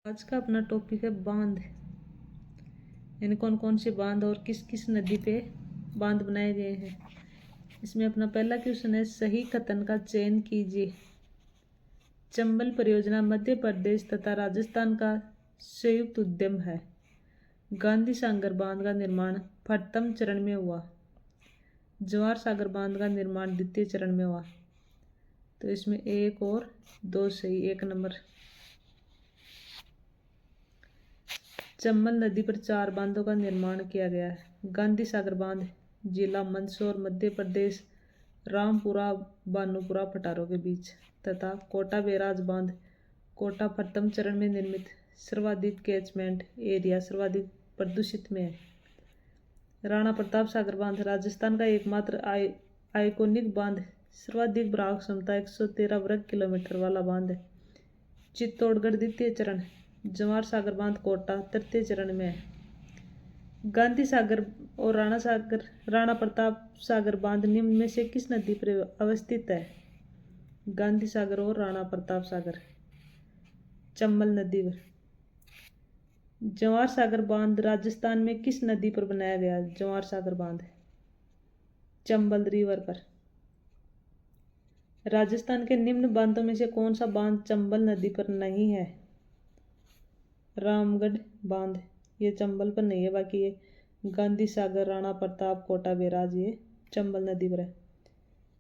आज का अपना टॉपिक है बांध, यानी कौन कौन से बांध और किस किस नदी पे बांध बनाए गए हैं। इसमें अपना पहला क्वेश्चन है, सही कथन का चयन कीजिए। चंबल परियोजना मध्य प्रदेश तथा राजस्थान का संयुक्त उद्यम है। गांधी सागर बांध का निर्माण प्रथम चरण में हुआ। जवाहर सागर बांध का निर्माण द्वितीय चरण में हुआ। तो इसमें एक और दो सही, एक नंबर। चंबल नदी पर 4 बांधों का निर्माण किया गया है। गांधी सागर बांध जिला मंदसौर मध्य प्रदेश, रामपुरा बानुपुरा पठारों के बीच, तथा कोटा बैराज बांध कोटा प्रथम चरण में निर्मित सर्वाधिक कैचमेंट एरिया सर्वाधिक प्रदूषित में है। राणा प्रताप सागर बांध राजस्थान का एकमात्र आइकोनिक बांध, सर्वाधिक बहाव क्षमता 113 वर्ग किलोमीटर वाला बांध है। चित्तौड़गढ़ द्वितीय चरण। जवाहर सागर बांध कोटा तृतीय चरण में है। गांधी सागर और राणा प्रताप सागर बांध निम्न में से किस नदी पर अवस्थित है? गांधी सागर और राणा प्रताप सागर चंबल नदी पर। जवाहर सागर बांध राजस्थान में किस नदी पर बनाया गया? जवाहर सागर बांध चंबल रिवर पर। राजस्थान के निम्न बांधों में से कौन सा बांध चंबल नदी पर नहीं है? रामगढ़ बांध, ये चंबल पर नहीं है, बाकी ये गांधी सागर, राणा प्रताप, कोटा बैराज ये चंबल नदी पर है।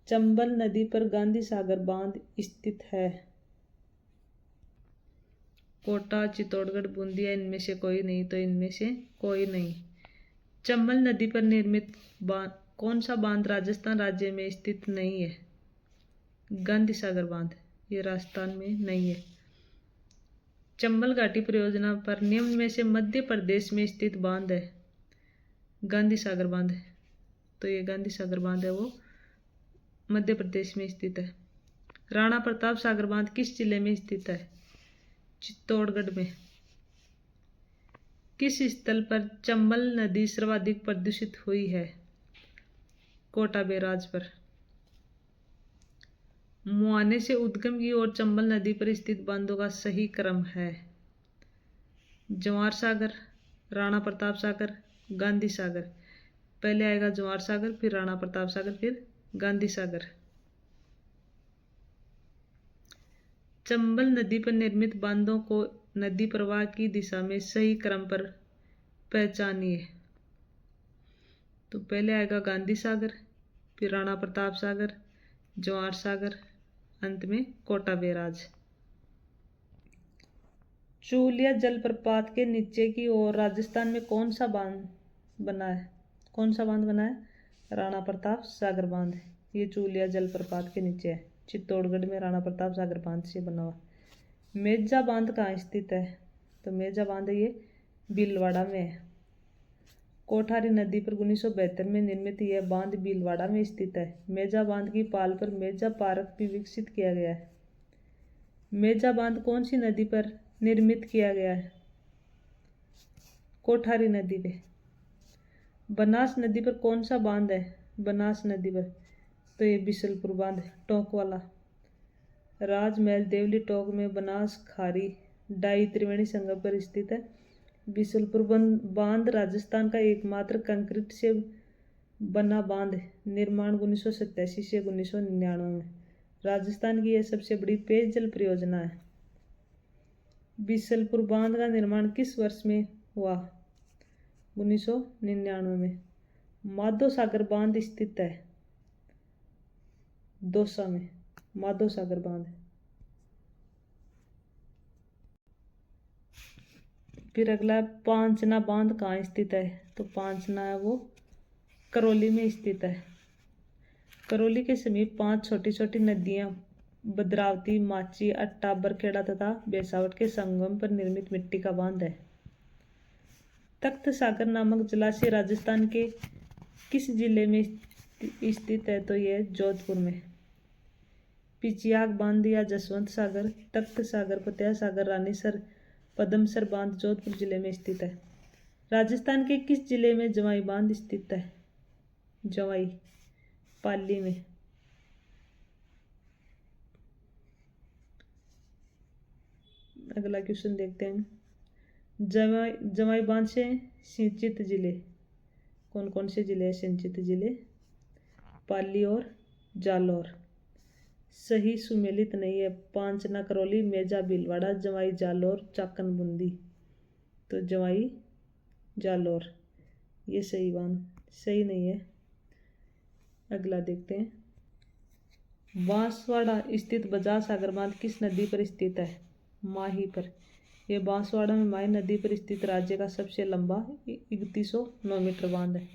चंबल नदी पर गांधी सागर बांध स्थित है। कोटा, चित्तौड़गढ़, बूंदिया इनमें से कोई नहीं, तो इनमें से कोई नहीं। चंबल नदी पर निर्मित बांध कौन सा बांध राजस्थान राज्य में स्थित नहीं है? गांधी सागर बांध, ये राजस्थान में नहीं है। चंबल घाटी परियोजना पर निम्न में से मध्य प्रदेश में स्थित बांध है? गांधी सागर बांध, तो ये गांधी सागर बांध है वो मध्य प्रदेश में स्थित है। राणा प्रताप सागर बांध किस जिले में स्थित है? चित्तौड़गढ़ में। किस स्थल पर चंबल नदी सर्वाधिक प्रदूषित हुई है? कोटा बैराज पर। मुआने से उद्गम की ओर चंबल नदी पर स्थित बांधों का सही क्रम है? जवाहर सागर, राणा प्रताप सागर, गांधी सागर। पहले आएगा जवाहर सागर, फिर राणा प्रताप सागर, फिर गांधी सागर। चंबल नदी पर निर्मित बांधों को नदी प्रवाह की दिशा में सही क्रम पर पहचानिए। तो पहले आएगा गांधी सागर, फिर राणा प्रताप सागर, जवाहर सागर, अंत में कोटा बैराज। चूलिया जलप्रपात के नीचे की ओर राजस्थान में कौन सा बांध बना है? कौन सा बांध बना है? राणा प्रताप सागर बांध, ये चूलिया जलप्रपात के नीचे है। चित्तौड़गढ़ में राणा प्रताप सागर बांध से बना हुआ। मेजा बांध कहाँ स्थित है? तो मेजा बांध ये भीलवाड़ा में है। कोठारी नदी पर 1972 में निर्मित यह बांध भीलवाड़ा में स्थित है। मेजा बांध की पाल पर मेजा पार्क भी विकसित किया गया है। मेजा बांध कौन सी नदी पर निर्मित किया गया है? कोठारी नदी पे। बनास नदी पर कौन सा बांध है? बनास नदी पर, तो ये बिशलपुर बांध टोंक वाला। राजमहल देवली टोंक में बनास खारी डाई त्रिवेणी संगम पर स्थित है। बिशलपुर बांध राजस्थान का एकमात्र कंक्रीट से बना बांध, निर्माण 1987 से 1999 में। राजस्थान की यह सबसे बड़ी पेयजल परियोजना है। बिशलपुर बांध का निर्माण किस वर्ष में हुआ? 1999 में। माधो सागर बांध स्थित है दौसा में, माधो सागर बांध। फिर अगला पांचना बांध कहाँ स्थित है? तो पांचना है वो करौली में स्थित है। करौली के समीप 5 छोटी छोटी नदियां भद्रावती, माची, अट्टा, बरखेड़ा तथा बेसावट के संगम पर निर्मित मिट्टी का बांध है। तख्त सागर नामक जलाशय राजस्थान के किस जिले में स्थित है? तो यह जोधपुर में। पिचियाग बांध या जसवंत सागर, तख्त सागर, फतेह सागर, रानीसर, पदमसर बांध जोधपुर जिले में स्थित है। राजस्थान के किस जिले में जवाई बांध स्थित है? जवाई पाली में। अगला क्वेश्चन देखते हैं। जवाई बांध से सिंचित जिले कौन कौन से जिले हैं? सिंचित जिले पाली और जालौर। सही सुमेलित नहीं है। पांचना करौली, मेजा भीलवाड़ा, जवाई जालौर, चाकन बूंदी। तो जवाई जालौर ये सही सही नहीं है। अगला देखते हैं। बांसवाड़ा स्थित बजाज सागर बांध किस नदी पर स्थित है? माही पर। यह बांसवाड़ा में माही नदी पर स्थित राज्य का सबसे लंबा 3109 मीटर बांध है।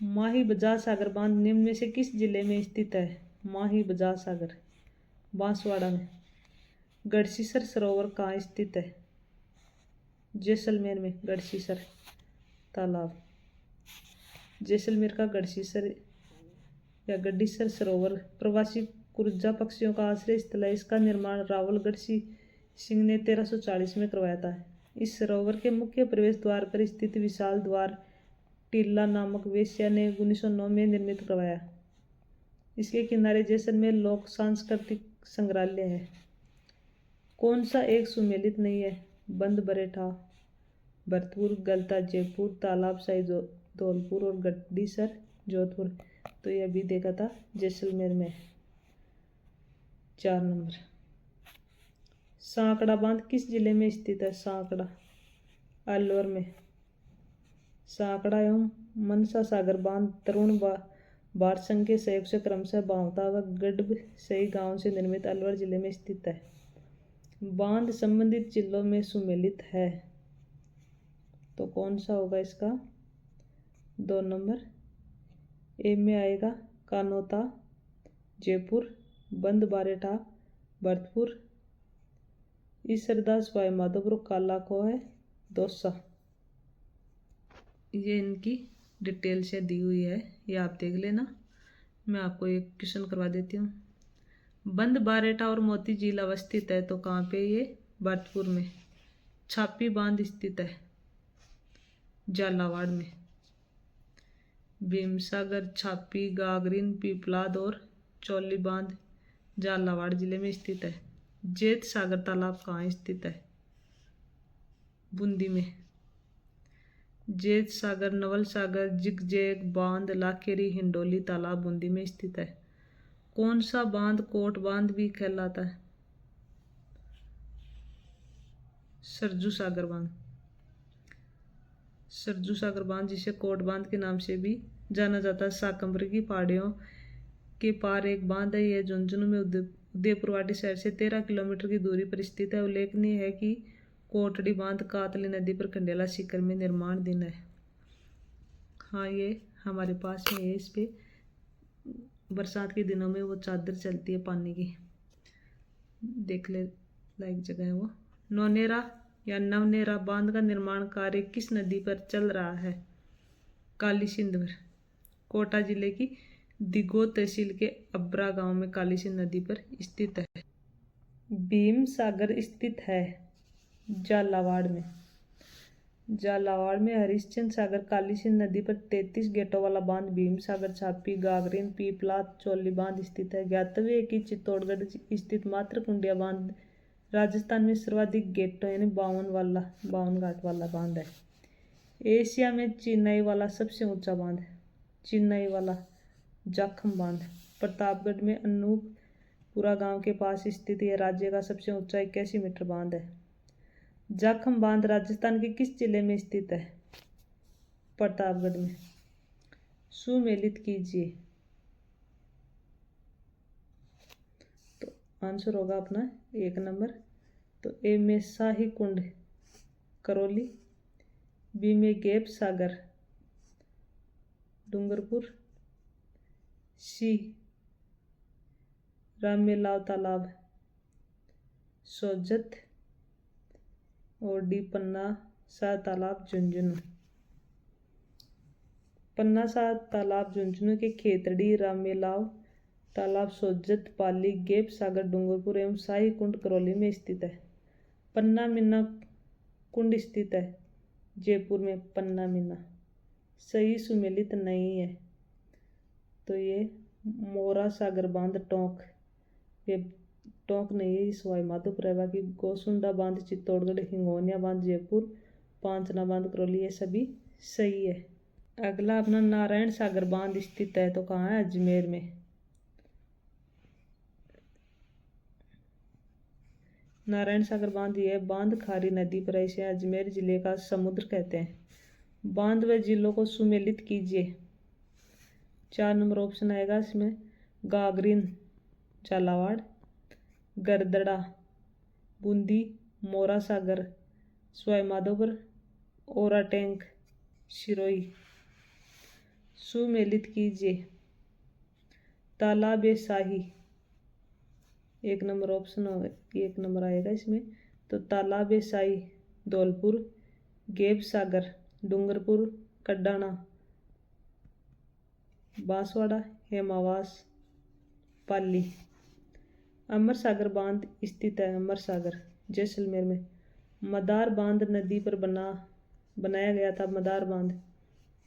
माही बजाज सागर बांध निम्न में से किस जिले में स्थित है? माही बजाज सागर बांसवाड़ा में। गढ़सीसर सरोवर कहाँ स्थित है? जैसलमेर में गढ़सीसर तालाब। जैसलमेर का गढ़सीसर या गढ़ीसर सरोवर प्रवासी कुर्जा पक्षियों का आश्रय स्थल है। इसका निर्माण रावलगढ़ सिंह ने 1340 में करवाया था। इस सरोवर के मुख्य प्रवेश द्वार पर स्थित विशाल द्वार टीला नामक वेश्या ने 1909 में निर्मित करवाया। इसके किनारे जैसलमेर लोक सांस्कृतिक संग्रहालय है। कौन सा एक सुमेलित नहीं है? बंद बरेठा भरतपुर, गलता जयपुर, तालाब साई धौलपुर और गढ़ीसर जोधपुर। तो यह भी देखा था जैसलमेर में। 4 नंबर। सांकड़ा बांध किस जिले में स्थित है? सांकड़ा अलवर में। सांकड़ा एवं मनसा सागर बांध तरुण बाढ़ संघ के सहयोग से क्रमशः बावता व गढ़ सही गांव से निर्मित अलवर जिले में स्थित है। बांध संबंधित जिलों में सुमेलित है। तो कौन सा होगा इसका? 2 नंबर। ए में आएगा कानोता जयपुर, बंद बारेठा भरतपुर, ईसरदास भाई माधोपुर काला को है दौसा। ये इनकी डिटेल से दी हुई है, ये आप देख लेना। मैं आपको एक क्वेश्चन करवा देती हूँ। बंद बारेठा और मोती झील अवस्थित है तो कहाँ पे? ये भरतपुर में। छापी बांध स्थित है झालावाड़ में। भीमसागर, छापी, गागरीन, पीपलाद और चौली बांध झालावाड़ जिले में स्थित है। जेत सागर तालाब कहाँ स्थित है? बूंदी में। जेत सागर, नवल सागर, जिगजेग बांध, लाखेरी, हिंडोली तालाब बूंदी में स्थित है। कौन सा बांध कोट बांध भी कहलाता है? सरजू सागर बांध। सरजू सागर बांध जिसे कोट बांध के नाम से भी जाना जाता है। साकंबरी की पहाड़ियों के पार एक बांध है। यह झुंझुनू में उदयपुरवाटी शहर से 13 किलोमीटर की दूरी पर स्थित है। उल्लेखनीय है कि कोटड़ी बांध कातली नदी पर खंडेला शिखर में निर्माणाधीन है। हाँ, ये हमारे पास में है। इस पे बरसात के दिनों में वो चादर चलती है पानी की, देख ले लायक जगह है वो। नौनेरा या नवनेरा बांध का निर्माण कार्य किस नदी पर चल रहा है? काली सिंध पर। कोटा जिले की दिगो तहसील के अब्रा गांव में काली सिंध नदी पर स्थित है। भीम सागर स्थित है झालावाड़ में। झालावाड़ में हरिश्चंद्र सागर काली सिंध नदी पर 33 गेटों वाला बांध भीम सागर, छापी, गागरीन, पीपलाद, चौली बांध स्थित है। ज्ञातव्य है कि चित्तौड़गढ़ स्थित मातृकुंडिया बांध राजस्थान में सर्वाधिक गेटों यानी 52 घाट वाला बांध है। एशिया में चेन्नई वाला सबसे ऊंचा बांध है। चेन्नई वाला जाखम बांध प्रतापगढ़ में अनूपपुरा गांव के पास स्थित यह राज्य का सबसे ऊंचा 81 मीटर बांध है। जाखम बांध राजस्थान के किस जिले में स्थित है? प्रतापगढ़ में। सुमेलित कीजिए। तो आंसर होगा अपना 1 नंबर। तो ए में शाही कुंड करौली, बी में गैप सागर डूंगरपुर, सी रामेलाव तालाब सोजत और डी पन्ना सा तालाब झुंझुनू। पन्ना सा तालाब झुंझुनू के खेतड़ी, रामेलाव तालाब सोजत, पाली, गैप सागर डूंगरपुर एवं शाही कुंड करौली में स्थित है। पन्ना मीना कुंड स्थित है जयपुर में। पन्ना मीना सही सुमेलित नहीं है। तो ये मोरा सागर बांध टोंक, ये टोंक नहीं है, ये सवाई माधोपुर है। बाकी गोसुंडा बांध चित्तौड़गढ़, हिंगोनिया बांध जयपुर, पांचना बांध करौली, ये सभी सही है। अगला अपना नारायण सागर बांध स्थित है तो कहाँ है? अजमेर में। नारायण सागर बांध ये बांध खारी नदी पर है, इसे अजमेर जिले का समुद्र कहते हैं। बांध व जिलों को सुमेलित कीजिए। 4 नंबर ऑप्शन आएगा इसमें गागरिन झालावाड़, गरदड़ा बूंदी, मोरा सागर सवाई माधोपुर, ओरा टैंक सिरोही। सुमेलित कीजिए। तालाब ए शाही 1 नंबर ऑप्शन 1 नंबर आएगा इसमें। तो तालाब ए शाही धौलपुर, गेब सागर डूंगरपुर, कड्डाना बांसवाड़ा, हेमावास पाली। अमर सागर बांध स्थित है अमर सागर जैसलमेर में। मदार बांध नदी पर बनाया गया था। मदार बांध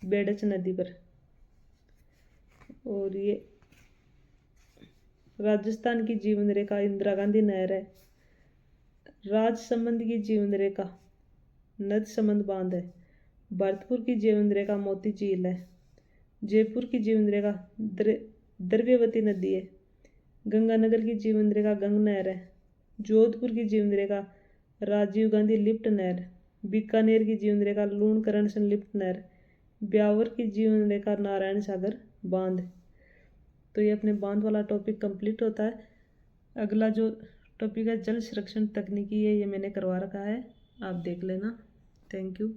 बेडच नदी पर। और ये राजस्थान की जीवन रेखा इंदिरा गांधी नहर है। राजसमंद की जीवन रेखा नदसमंद बांध है। भरतपुर की जीवन रेखा मोती झील है। जयपुर की जीवन रेखा द्रव्यवती नदी है। गंगानगर की जीवन रेखा गंग नहर है। जोधपुर की जीवन रेखा राजीव गांधी लिफ्ट नहर। बीकानेर की जीवन रेखा लूणकरण संलिप्त नहर। ब्यावर की जीवन रेखा नारायण सागर बांध। तो ये अपने बांध वाला टॉपिक कंप्लीट होता है। अगला जो टॉपिक है जल संरक्षण तकनीकी है, ये मैंने करवा रखा है, आप देख लेना। Thank you.